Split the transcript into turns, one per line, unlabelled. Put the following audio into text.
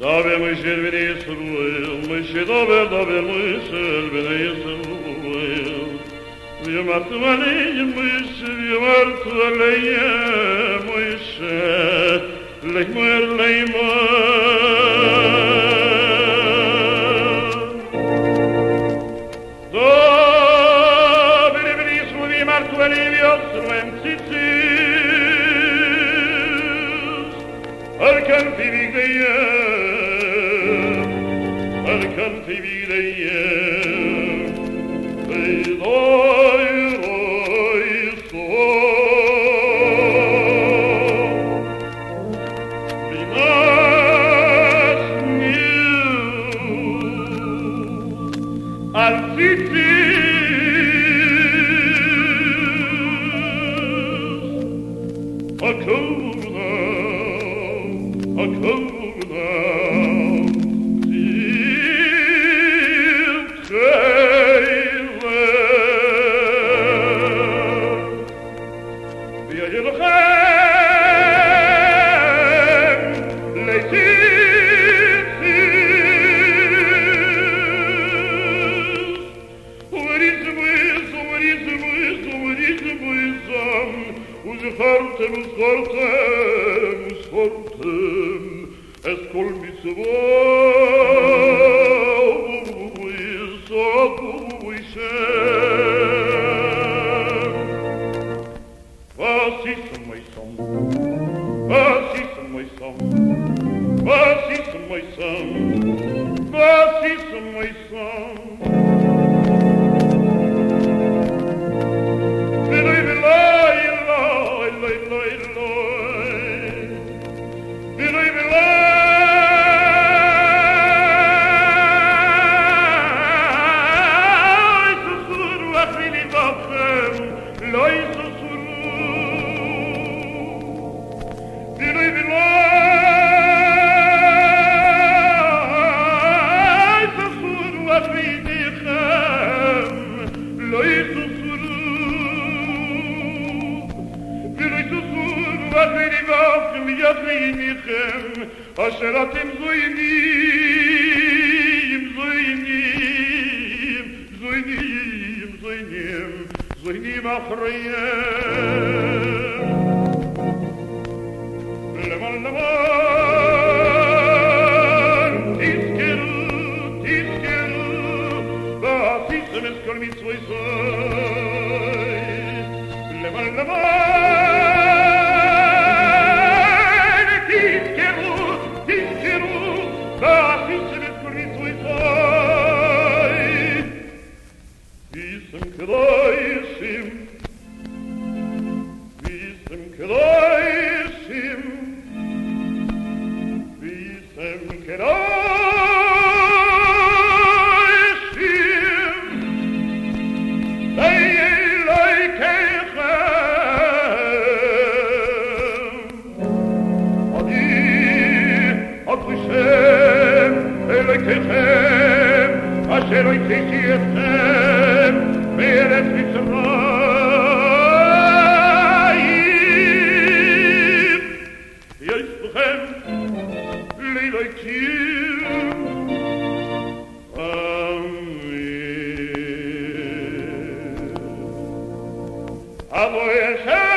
Dove mышel beni sırvıl, mışı dove mышel beni sırvıl. Yumartı aleyhim mışı, yumartı aleyhim mışı, lehmer lehmer. Dove beni sırvıl, yumartı aleyhim yosrem titiz. Arkan tibigdeyim, arkan tibigdeyim. Roy, roy, so. Binas new altities. Akurna, Fortem, es colmis Was ist my song? Was ist my song? Was ist my song? Was ist my song? אשר אתם זוינים, זוינים, זוינים, זוינים, זוינים אחריהם. למען למען, תזכרו, תזכרו, ועשיתם את כל מצווי זוי. למען למען, תזכרו, אשר הוצאתי אתכם מארץ מצרים, יש לכם לאלוהים אמן. אבוי השם